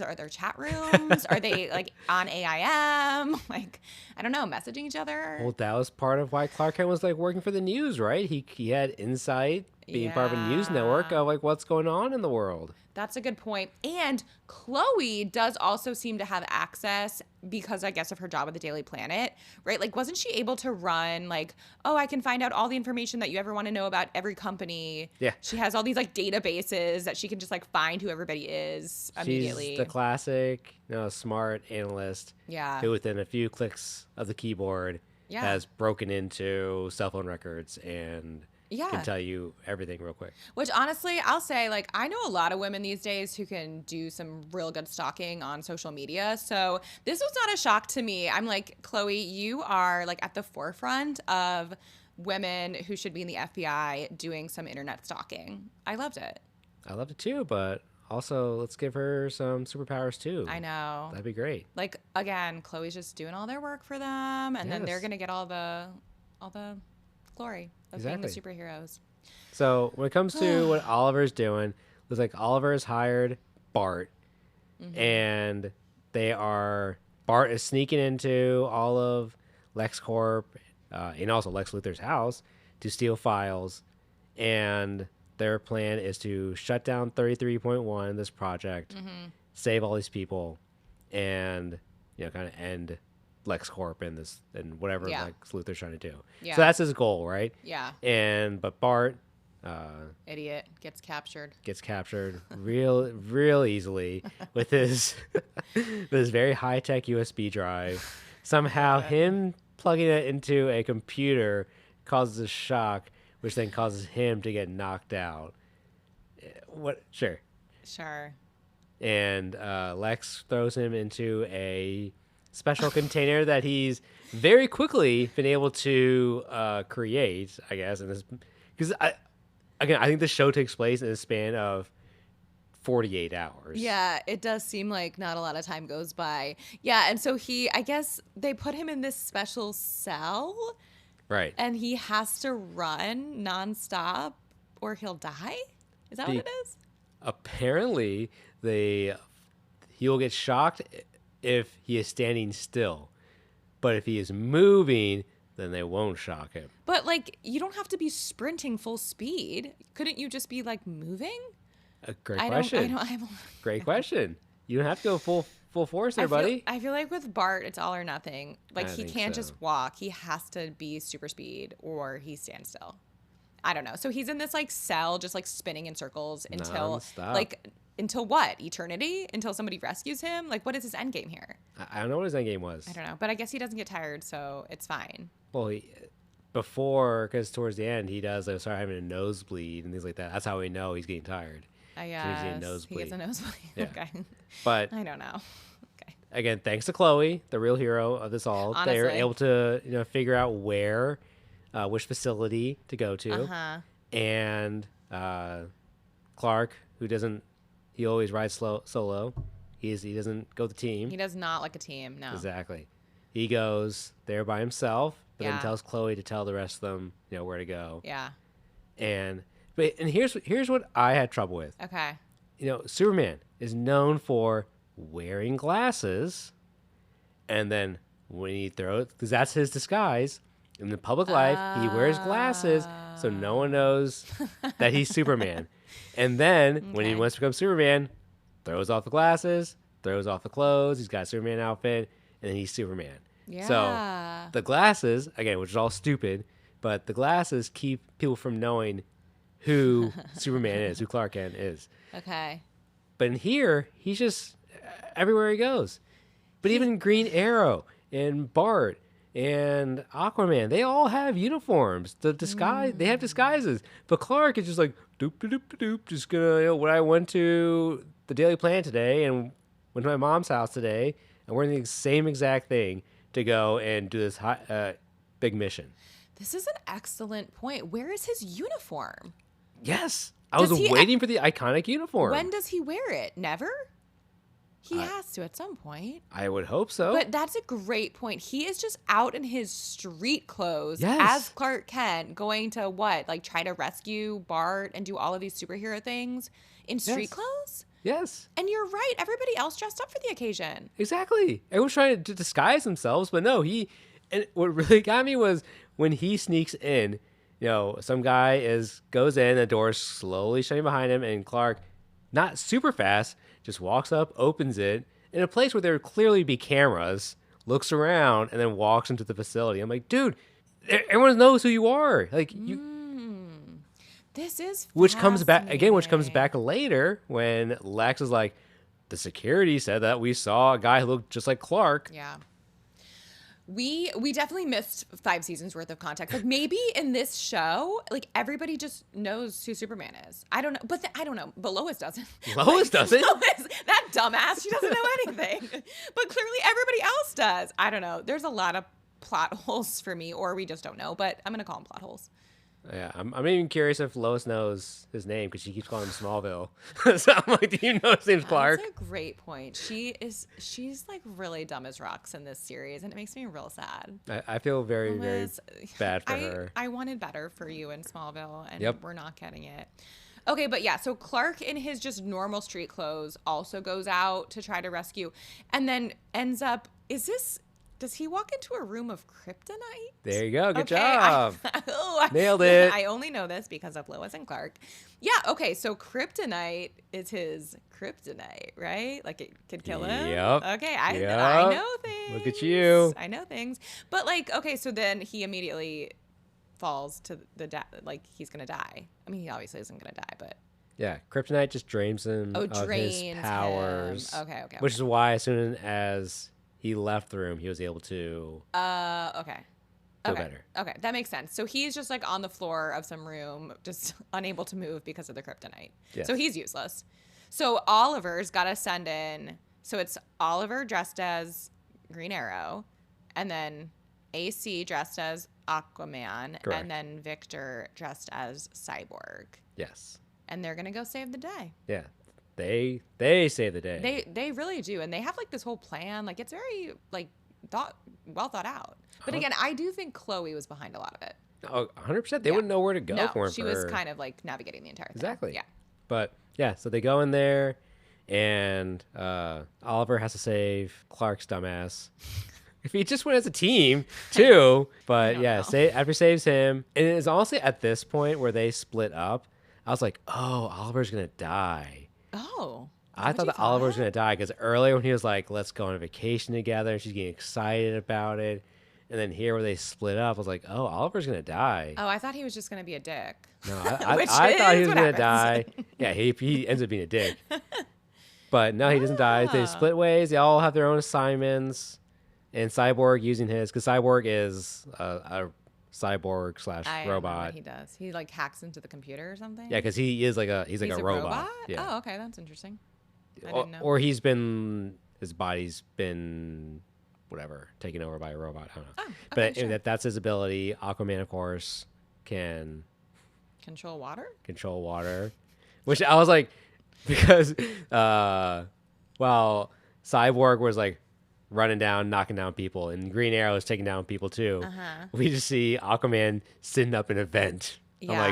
are there chat rooms? Are they like on AIM? Like, I don't know, messaging each other? Well, that was part of why Clark Kent was like working for the news, right? He had insight being part of a news network of like what's going on in the world. That's a good point. And Chloe does also seem to have access because I guess of her job at the Daily Planet, right? Like, wasn't she able to run like, oh, I can find out all the information that you ever want to know about every company. Yeah. She has all these like databases that she can just like find who everybody is immediately. She's the classic, smart analyst. Yeah. Who within a few clicks of the keyboard has broken into cell phone records and can tell you everything real quick. Which honestly, I'll say, like, I know a lot of women these days who can do some real good stalking on social media. So this was not a shock to me. I'm like, Chloe, you are like at the forefront of women who should be in the FBI doing some internet stalking. I loved it. I loved it too, but also let's give her some superpowers too. I know. That'd be great. Like, again, Chloe's just doing all their work for them, and then they're gonna get all the glory of being the superheroes. So when it comes to what Oliver's doing, it's like Oliver's hired Bart, and Bart is sneaking into all of LexCorp and also Lex Luthor's house to steal files, and their plan is to shut down 33.1, this project, save all these people, and kind of end LexCorp and whatever Lex Luthor's trying to do. Yeah. So that's his goal, right? Yeah. But Bart, idiot, gets captured real easily with his very high tech USB drive. Somehow, him plugging it into a computer causes a shock, which then causes him to get knocked out. What? Sure. And Lex throws him into a special container that he's very quickly been able to create, I guess, because I think the show takes place in a span of 48 hours. Yeah, it does seem like not a lot of time goes by. Yeah, and so I guess they put him in this special cell. Right. And he has to run nonstop or he'll die? Is that what it is? Apparently, he will get shocked if he is standing still. But if he is moving, then they won't shock him. But, like, you don't have to be sprinting full speed. Couldn't you just be, like, moving? Great question. Great question. You don't have to go full force there, buddy. I feel like with Bart, it's all or nothing. Like, he can't just walk. He has to be super speed or he stands still. I don't know. So he's in this, like, cell just, like, spinning in circles until, non-stop. like... Until what? Eternity? Until somebody rescues him? Like, what is his end game here? I don't know what his end game was. I don't know. But I guess he doesn't get tired, so it's fine. Well, because towards the end, he does start having a nosebleed and things like that. That's how we know he's getting tired. I guess. He gets a nosebleed. Yeah. Okay. But I don't know. Okay. Again, thanks to Chloe, the real hero of this all, Honestly. they're able to figure out which facility to go to. And Clark, who doesn't... He always rides solo. He doesn't go with the team. He does not like a team, no. Exactly. He goes there by himself, but then tells Chloe to tell the rest of them, where to go. Yeah. And here's what I had trouble with. Okay. Superman is known for wearing glasses, and then when he throws, because that's his disguise. In the public life, he wears glasses, so no one knows that he's Superman. And then, when he wants to become Superman, throws off the glasses, throws off the clothes, he's got a Superman outfit, and then he's Superman. Yeah. So, the glasses, again, which is all stupid, but the glasses keep people from knowing who Superman is, who Clark Kent is. Okay. But in here, he's just everywhere he goes. But even Green Arrow and Bart and Aquaman, they all have uniforms. They have disguises. But Clark is just like, doop doop doop, just gonna, when I went to the Daily Planet today and went to my mom's house today, and we're doing the same exact thing to go and do this big mission. This is an excellent point. Where is his uniform? Yes. I was waiting for the iconic uniform. When does he wear it? Never? He has to at some point. I would hope so. But that's a great point. He is just out in his street clothes Yes. as Clark Kent, going to what? Like try to rescue Bart and do all of these superhero things in street clothes? Yes. And you're right. Everybody else dressed up for the occasion. Exactly. Everyone's trying to disguise themselves, but no, and what really got me was when he sneaks in, some guy goes in, the door's slowly shutting behind him, and Clark, not super fast, just walks up, opens it, in a place where there would clearly be cameras, looks around, and then walks into the facility. I'm like, dude, everyone knows who you are. Like, This is which comes back later when Lex is like, the security said that we saw a guy who looked just like Clark. Yeah. We definitely missed 5 seasons worth of context. Like maybe in this show, like everybody just knows who Superman is. I don't know, but I don't know. But Lois doesn't. Lois doesn't. Lois, that dumbass, she doesn't know anything. But clearly everybody else does. I don't know. There's a lot of plot holes for me, or we just don't know. But I'm gonna call them plot holes. Yeah, I'm even curious if Lois knows his name because she keeps calling him Smallville. So I'm like, do you know his name's Clark? That's a great point. She's like really dumb as rocks in this series, and it makes me real sad. I feel very, Lois, very bad for her. I wanted better for you in Smallville, and Yep. we're not getting it. Okay, but yeah, so Clark in his just normal street clothes also goes out to try to rescue, and then ends up, does he walk into a room of kryptonite? There you go. Good Okay, job. Nailed it. I only know this because of Lois and Clark. Yeah, okay, so kryptonite is his kryptonite, right? Like it could kill him? Yep. Okay, I Yep. know things. Look at you. I know things. But like, okay, so then he immediately falls to like he's going to die. I mean, he obviously isn't going to die, but... Yeah, kryptonite just drains him of his powers. Him. Okay. Which is why as soon as he left the room, he was able to Okay. feel better. Okay, that makes sense. So he's just like on the floor of some room, just unable to move because of the kryptonite. Yes. So he's useless. So Oliver's got to send in. So it's Oliver dressed as Green Arrow, and then AC dressed as Aquaman, Correct. and then Victor dressed as Cyborg. Yes. And they're gonna go save the day. Yeah. They save the day. They really do, and they have like this whole plan. Like it's very like well thought out. But again, I do think Chloe was behind a lot of it. Oh, 100%. They wouldn't know where to go No, for him. she was kind of like navigating the entire thing. Exactly. Yeah. But yeah, so they go in there, and Oliver has to save Clark's dumbass. If he just went as a team too, but yeah, after he saves him, and it's honestly at this point where they split up, I was like, oh, Oliver's gonna die. Oh. I thought that Oliver was gonna die because earlier when he was like, let's go on a vacation together, and she's getting excited about it. And then here where they split up, I was like, oh, Oliver's going to die. Oh, I thought he was just going to be a dick. No, I thought he was going to die. Yeah, he ends up being a dick. But no, he doesn't die. They split ways. They all have their own assignments. And Cyborg using his, because Cyborg is a cyborg / I don't know robot. what he does. He like hacks into the computer or something? Yeah, because he's like a robot. Yeah. Oh, okay. That's interesting. I didn't know. Or his body's been whatever, taken over by a robot. I don't know. Oh, okay, but sure. that's his ability. Aquaman, of course, can Control water? control water, which I was like, because while Cyborg was like running down, knocking down people, and Green Arrow is taking down people too, we just see Aquaman sitting up in a vent. Yeah. I'm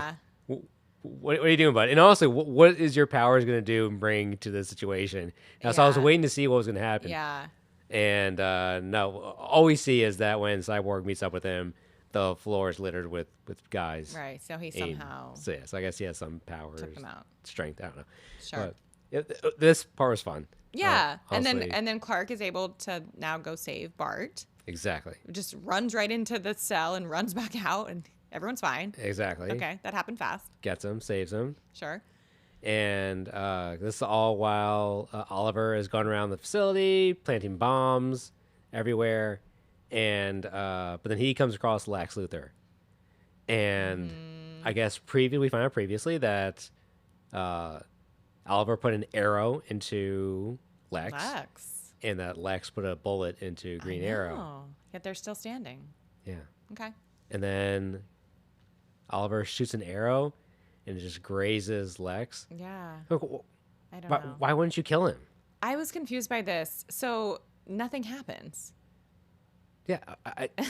like, what are you doing, bud? And also, what is your powers going to do and bring to this situation? So I was waiting to see what was going to happen. Yeah. And no, all we see is that when Cyborg meets up with him, the floor is littered with guys. Right. So he aimed. somehow So I guess he has some powers. took them out. Strength, I don't know. Sure. But this part was fun. Yeah. And honestly. then Clark is able to now go save Bart. Exactly. Just runs right into the cell and runs back out, and everyone's fine. Exactly. Okay, that happened fast. Gets him, saves him. Sure. And this is all while Oliver is going around the facility, planting bombs everywhere. And but then he comes across Lex Luthor. And I guess we found out previously that Oliver put an arrow into Lex. And that Lex put a bullet into Green Arrow. Oh, yet they're still standing. Yeah. Okay. And then Oliver shoots an arrow and it just grazes Lex. Yeah. Look, I don't know. why wouldn't you kill him? I was confused by this. So nothing happens. Yeah.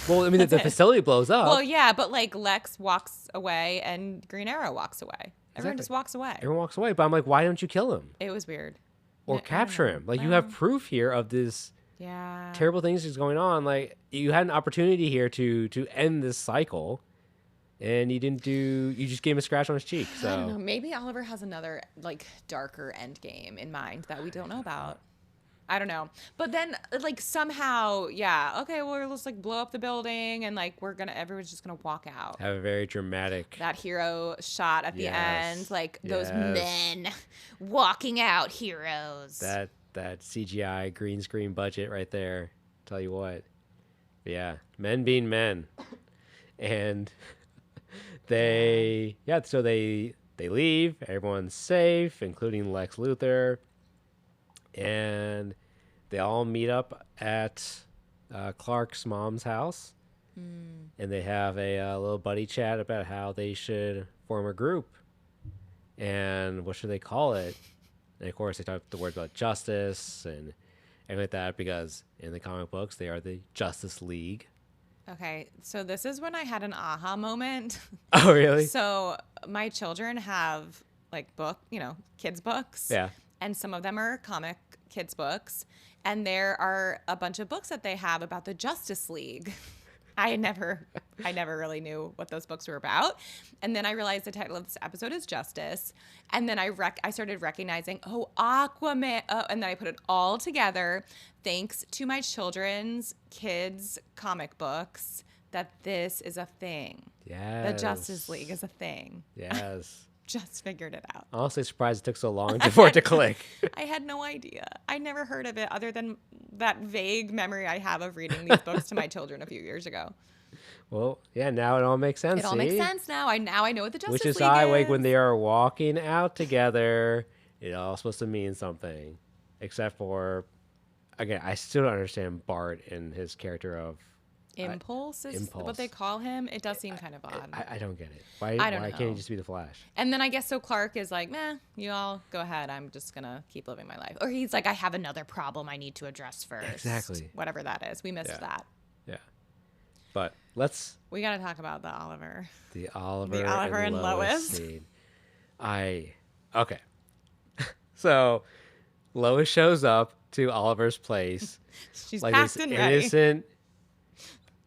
Well, I mean, the facility blows up. Well, yeah, but like Lex walks away and Green Arrow walks away. Everyone Exactly. just walks away. Everyone walks away. But I'm like, why don't you kill him It was weird. or capture him? Like, you have proof here of this terrible things that's going on. Like, you had an opportunity here to end this cycle, and you didn't do. You just gave him a scratch on his cheek. So I don't know. Maybe Oliver has another like darker end game in mind that we don't know about. I don't know. But then like somehow, yeah, okay, well, let's like blow up the building and like everyone's just gonna walk out. have a very dramatic That hero shot at the Yes. end, like those Yes. men walking out, heroes. that CGI green screen budget right there. Tell you what. Yeah, men being men, and so they leave. Everyone's safe, including Lex Luthor. And they all meet up at Clark's mom's house, and they have a little buddy chat about how they should form a group and what should they call it. And of course, they talk the words about justice and everything like that, because in the comic books they are the Justice League. Okay, so this is when I had an aha moment. Oh, really? So my children have like kids books. Yeah. And some of them are comic kids books. And there are a bunch of books that they have about the Justice League. I never really knew what those books were about. And then I realized the title of this episode is Justice. And then I started recognizing, Aquaman. And then I put it all together, thanks to my children's kids' comic books, that this is a thing. Yes. The Justice League is a thing. Yes. Just figured it out. Honestly surprised it took so long for it to click. I had no idea. I never heard of it other than that vague memory I have of reading these books to my children a few years ago. Well, yeah, now it all makes sense. It all makes sense now. I know what the Justice Which is League why, is. like, when they are walking out together, it all supposed to mean something. Except for, again, I still don't understand Bart and his character of Impulse is Impulse. what they call him. It does seem kind of odd. I don't get it. Why I don't can't know. he just be the Flash? And then I guess so Clark is like, meh, you all go ahead. I'm just going to keep living my life. Or he's like, I have another problem I need to address first. Exactly. Whatever that is. We missed that. Yeah. But We got to talk about the Oliver. the Oliver and Lois. scene. Okay. So Lois shows up to Oliver's place. She's like packed this and ready. innocent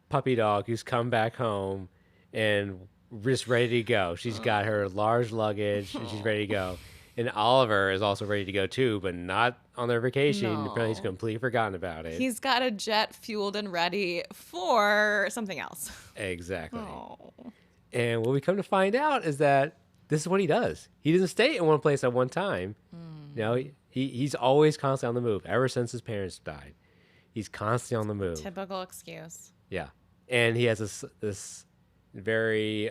puppy dog who's come back home and just ready to go. She's got her large luggage and she's ready to go. And Oliver is also ready to go too, but not on their vacation. No. Apparently he's completely forgotten about it. He's got a jet fueled and ready for something else. Exactly. Oh. And what we come to find out is that this is what he does. He doesn't stay in one place at one time. You know, he's always constantly on the move. Ever since his parents died, he's constantly on the move. Typical excuse. Yeah. And he has this very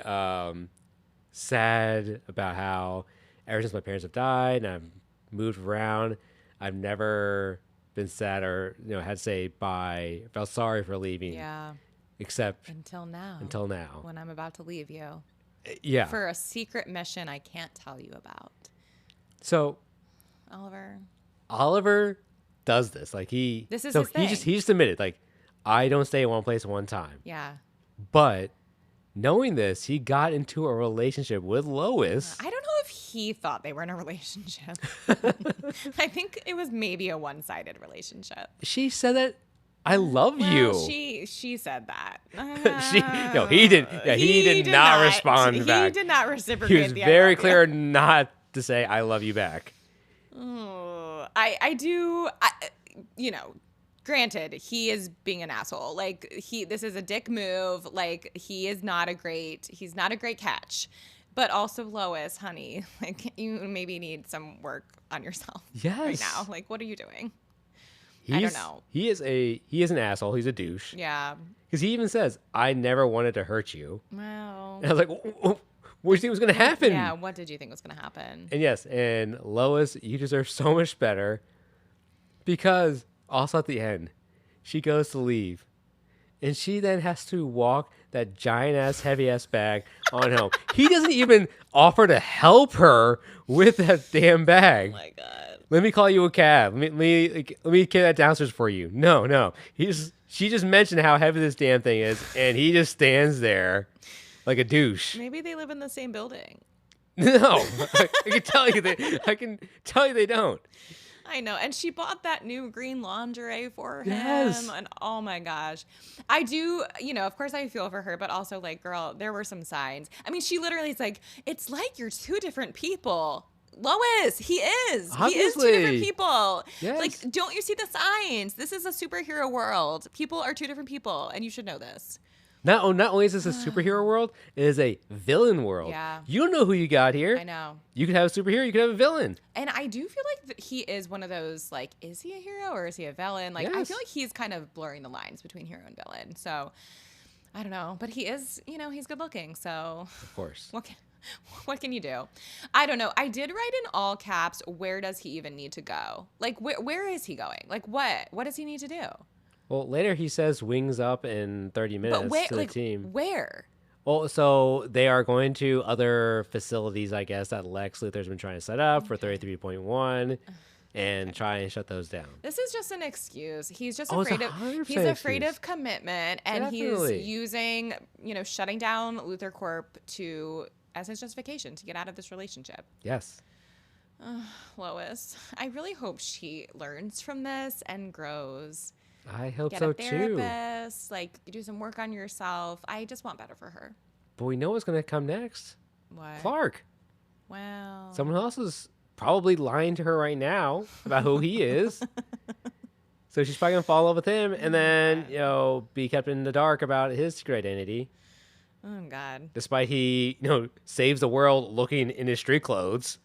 sad about how ever since my parents have died and I've moved around, I've never been sad or had to say bye. Felt sorry for leaving. Yeah. Except Until now. when I'm about to leave you. Yeah. For a secret mission I can't tell you about. So Oliver does this. Like This is his thing. he just admitted, like, I don't stay in one place at one time. Yeah. But knowing this, he got into a relationship with Lois. I don't know if he thought they were in a relationship. I think it was maybe a one-sided relationship. She said that I love you. She said that. He did. Yeah, he did not respond back. He did not reciprocate. He was very clear not to say I love you back. Oh, I do. Granted, he is being an asshole. Like this is a dick move. Like he's not a great catch. But also Lois, honey, like you maybe need some work on yourself right now. Like what are you doing? I don't know. He is an asshole. He's a douche. Yeah. Because he even says, I never wanted to hurt you. Well. And I was like, what do you think was going to happen? Yeah, what did you think was going to happen? And yes, and Lois, you deserve so much better. Because also at the end, she goes to leave. And she then has to walk that giant-ass, heavy-ass bag on home. He doesn't even offer to help her with that damn bag. Oh, my God. Let me call you a cab. Let me get that downstairs for you. No. She just mentioned how heavy this damn thing is, and he just stands there like a douche. Maybe they live in the same building. No, I can tell you they don't. I know. And she bought that new green lingerie for him. Yes. And oh my gosh. I do, of course I feel for her, but also like, girl, there were some signs. I mean, she literally is like, it's like you're two different people. Lois, he is. Obviously. He is two different people. Yes. Like, don't you see the signs? This is a superhero world. People are two different people, and you should know this. Not only is this a superhero world, it is a villain world. Yeah. You don't know who you got here. I know. You could have a superhero, you could have a villain. And I do feel like he is one of those, like, is he a hero or is he a villain? Like, I Yes. feel like he's kind of blurring the lines between hero and villain. So, I don't know. But he is, he's good looking. So, Of course. what can you do? I don't know. I did write in all caps, where does he even need to go? Like, where is he going? Like, what? What does he need to do? Well, later he says wings up in 30 minutes to the team. Where? Well, so they are going to other facilities, I guess, that Lex Luthor's been trying to set up for 33.1 and try and shut those down. This is just an excuse. He's just It's afraid a of 100% afraid excuse. of commitment, and Definitely. he's using, shutting down Luthor Corp as his justification to get out of this relationship. Yes. Lois, I really hope she learns from this and grows. I hope Get so a too. therapist, like do some work on yourself. I just want better for her. But we know what's going to come next. What? Clark. Wow. Someone else is probably lying to her right now about who he is. So she's probably going to fall in love with him and then, be kept in the dark about his secret identity. Oh, God. Despite he, saves the world looking in his street clothes.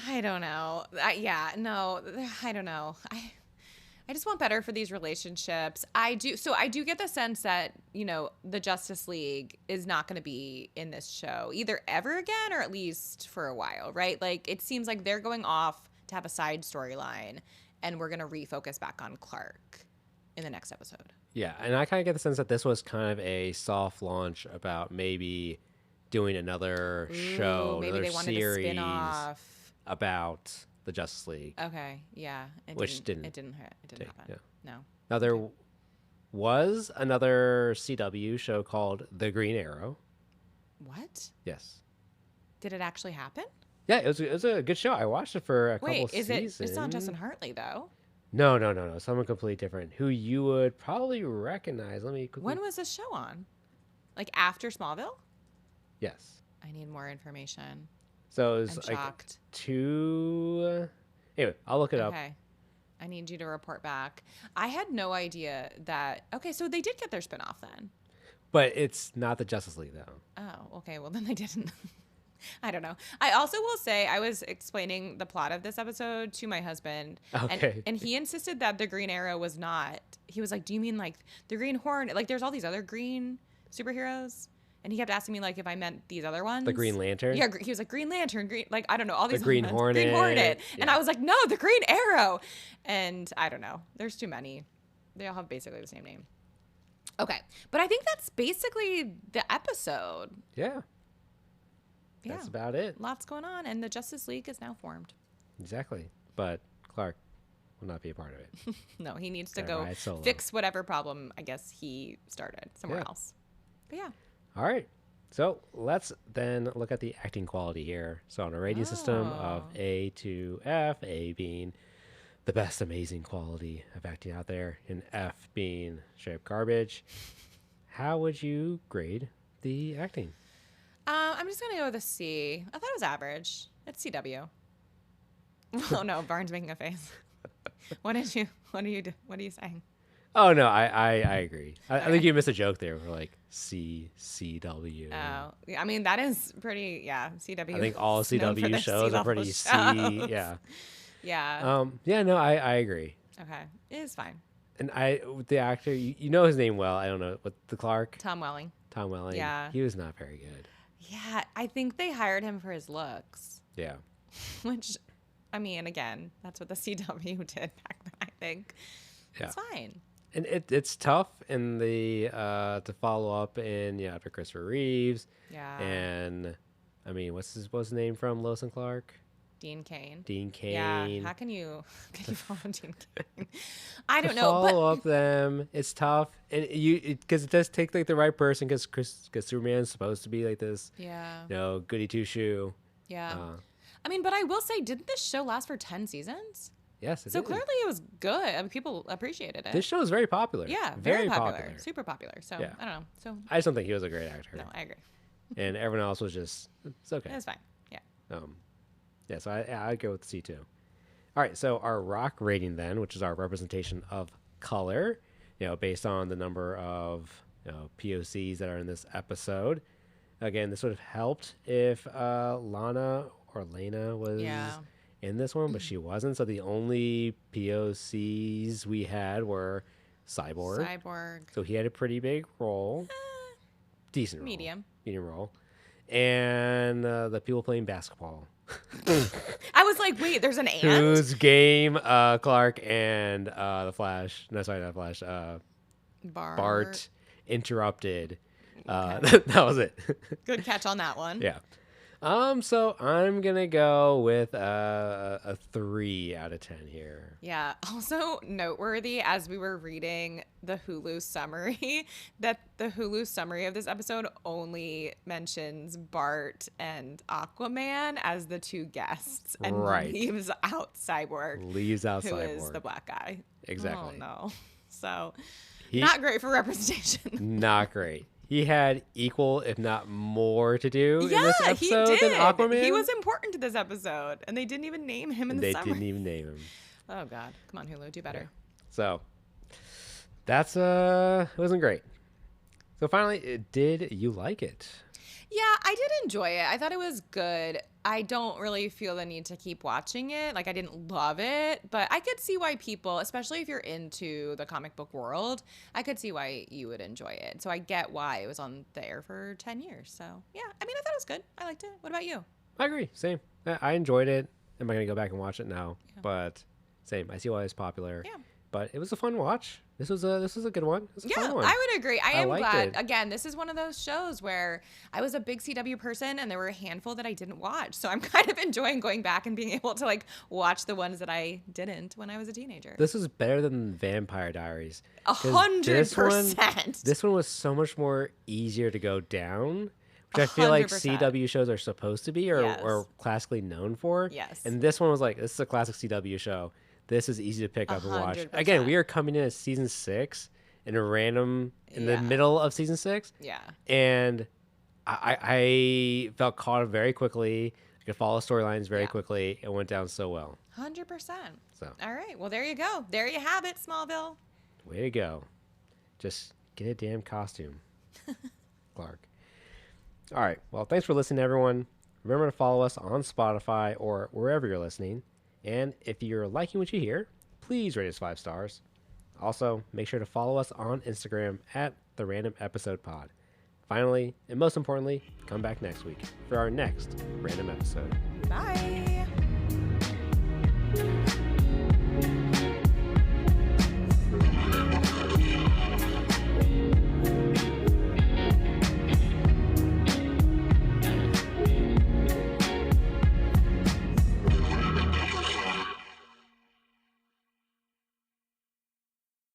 I don't know. I don't know. I just want better for these relationships. I do get the sense that, the Justice League is not going to be in this show either ever again or at least for a while, right? Like, it seems like they're going off to have a side storyline and we're going to refocus back on Clark in the next episode. Yeah, and I kind of get the sense that this was kind of a soft launch about maybe doing another show, Maybe another they wanted series to spin off. about the Justice League. Okay, yeah. It didn't happen. Yeah. No. Now, there was another CW show called The Green Arrow. What? Yes. Did it actually happen? Yeah, it was a good show. I watched it for a couple seasons. It's not Justin Hartley, though. No. Someone completely different who you would probably recognize. Let me quickly... When was this show on? Like after Smallville? Yes. I need more information. So it was I'm like shocked. Anyway, I'll look it up. Okay. I need you to report back. I had no idea that. Okay, so they did get their spinoff then. But it's not the Justice League, though. Oh, okay. Well, then they didn't. I don't know. I also will say I was explaining the plot of this episode to my husband. Okay. And he insisted that the Green Arrow was not. He was like, do you mean like the Green Hornet? Like there's all these other green superheroes. And he kept asking me like if I meant these other ones. The Green Lantern? Yeah, he was like Green Lantern, like I don't know, all these The Green ones. Hornet. Green Hornet. Yeah. And I was like, no, the Green Arrow. And I don't know. There's too many. They all have basically the same name. Okay. But I think that's basically the episode. Yeah. Yeah. That's about it. Lots going on. And the Justice League is now formed. Exactly. But Clark will not be a part of it. No, he needs to Gotta go ride solo. fix whatever problem I guess he started somewhere else. But yeah. All right. So let's then look at the acting quality here. So on a rating system of A to F, A being the best amazing quality of acting out there, and F being straight up garbage, how would you grade the acting? I'm just gonna go with a C. I thought it was average. It's CW. Oh no, Barnes making a face. What are you saying? Oh no, I agree. I think you missed a joke there. We're like CW. Oh, I mean that is pretty. Yeah, CW. I think all is known for CW their shows are pretty C-level C. shows. Yeah. Yeah. Yeah. No, I agree. Okay, it is fine. And the actor, you know his name well. I don't know what the Clark. Tom Welling. Tom Welling. Yeah. He was not very good. Yeah, I think they hired him for his looks, Yeah. which, I mean, again, that's what the CW did back then. I think. Yeah. It's fine. And it's tough in the to follow up in after Christopher Reeves. Yeah. And I mean, what's his name from Lois and Clark? Dean Cain. Dean Cain. Yeah, how can you follow Dean Cain? I don't know. Follow up them. It's tough, and because it does take like the right person. Because Superman's supposed to be like this, Yeah. goody two shoe. Yeah. I mean, but I will say, didn't this show last for 10 seasons? Yes, it So did. clearly it was good. I mean, people appreciated it. This show is very popular. Yeah, very popular. Super popular. So, Yeah. I don't know. So, I just don't think he was a great actor. no, I agree. And everyone else was just, it's okay. It was fine. Yeah. Yeah, so I'd go with C2. All right, so our rock rating then, which is our representation of color, based on the number of POCs that are in this episode. Again, this would have helped if Lana or Lena was in this one, but she wasn't. So the only POCs we had were Cyborg. So he had a pretty big role. Decent role. Medium role. And the people playing basketball. I was like, wait, there's an and? Whose game Clark and the Flash, no, sorry, not Flash, Bart interrupted. Okay. That was it. Good catch on that one. Yeah. So I'm gonna go with a 3 out of 10 here. Yeah. Also noteworthy, as we were reading the Hulu summary, that the Hulu summary of this episode only mentions Bart and Aquaman as the two guests, and leaves out Cyborg. Leaves out who Cyborg. is the black guy. Exactly. Oh no. So not great for representation. Not great. He had equal, if not more, to do in this episode he did. than Aquaman. He was important to this episode, and they didn't even name him in the summary. They didn't even name him. Oh God! Come on, Hulu, do better. Yeah. So that's it wasn't great. So finally, did you like it? Yeah, I did enjoy it. I thought it was good. I don't really feel the need to keep watching it. Like, I didn't love it, but I could see why people, especially if you're into the comic book world, I could see why you would enjoy it. So I get why it was on the air for 10 years. So, yeah, I mean, I thought it was good. I liked it. What about you? I agree. Same. I enjoyed it. Am I going to go back and watch it? No. Yeah. But same. I see why it's popular. Yeah. But it was a fun watch. This was a good one. It was a fun one. I would agree. I am glad. It. Again, this is one of those shows where I was a big CW person and there were a handful that I didn't watch. So I'm kind of enjoying going back and being able to like watch the ones that I didn't when I was a teenager. This was better than Vampire Diaries. 100%. This one was so much more easier to go down, which I feel like CW shows are supposed to be or classically known for. Yes. And this one was like, this is a classic CW show. This is easy to pick up and watch. Again, we are coming in at season 6 in the middle of season 6. Yeah. And I felt caught up very quickly. I could follow storylines very quickly. It went down so well. 100%. So. All right. Well, there you go. There you have it, Smallville. Way to go. Just get a damn costume, Clark. All right. Well, thanks for listening, everyone. Remember to follow us on Spotify or wherever you're listening. And if you're liking what you hear, please rate us 5 stars. Also, make sure to follow us on Instagram at The Random Episode Pod. Finally, and most importantly, come back next week for our next random episode. Bye.